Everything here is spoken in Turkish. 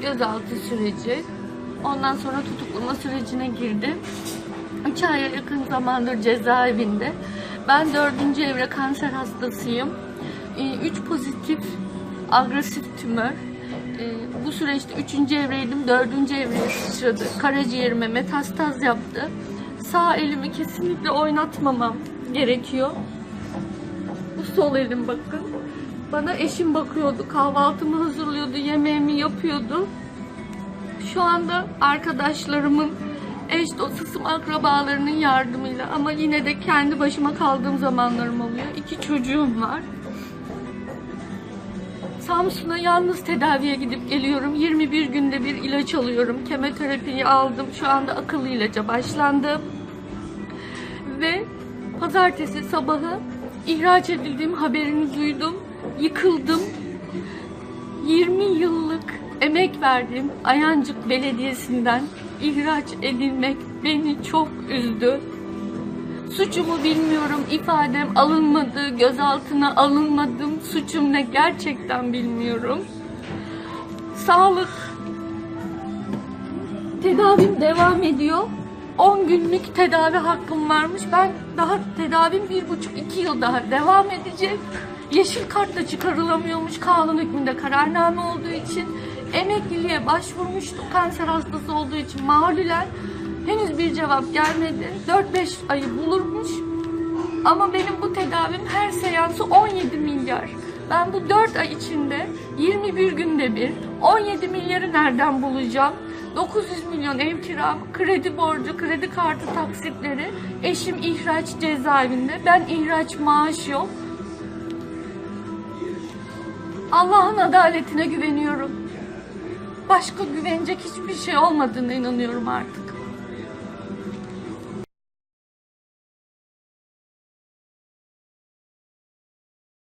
gözaltı süreci. Ondan sonra tutuklama sürecine girdi. 3 aya yakın zamandır cezaevinde. Ben 4. evre kanser hastasıyım. 3 pozitif agresif tümör. Bu süreçte 3. evreydim, 4. evreye sıçradı. Karaciğerime metastaz yaptı. Sağ elimi kesinlikle oynatmamam gerekiyor. Bu sol elim bakın. Bana eşim bakıyordu, kahvaltımı hazırlıyordu, yemeğimi yapıyordu. Şu anda arkadaşlarımın, eş dostum, akrabalarının yardımıyla ama yine de kendi başıma kaldığım zamanlarım oluyor. 2 çocuğum var. Samsun'a yalnız tedaviye gidip geliyorum. 21 günde bir ilaç alıyorum. Kemoterapiyi aldım. Şu anda akıllı ilaca başlandım. Ve pazartesi sabahı ihraç edildiğim haberini duydum. Yıkıldım. 20 yıllık emek verdiğim Ayancık Belediyesi'nden ihraç edilmek beni çok üzdü. Suçumu bilmiyorum, ifadem alınmadı, gözaltına alınmadım. Suçum ne gerçekten bilmiyorum. Sağlık tedavim devam ediyor. 10 günlük tedavi hakkım varmış. Ben daha tedavim 1,5-2 yıl daha devam edecek. Yeşil kart da çıkarılamıyormuş kanun hükmünde kararname olduğu için. Emekliliğe başvurmuştum kanser hastası olduğu için malulen. Henüz bir cevap gelmedi. 4-5 ayı bulurmuş. Ama benim bu tedavim her seansı 17 milyar. Ben bu 4 ay içinde 21 günde bir 17 milyarı nereden bulacağım? 900 milyon ev kiram, kredi borcu, kredi kartı taksitleri, eşim ihraç cezaevinde, ben ihraç maaş yok. Allah'ın adaletine güveniyorum. Başka güvenecek hiçbir şey olmadığına inanıyorum artık.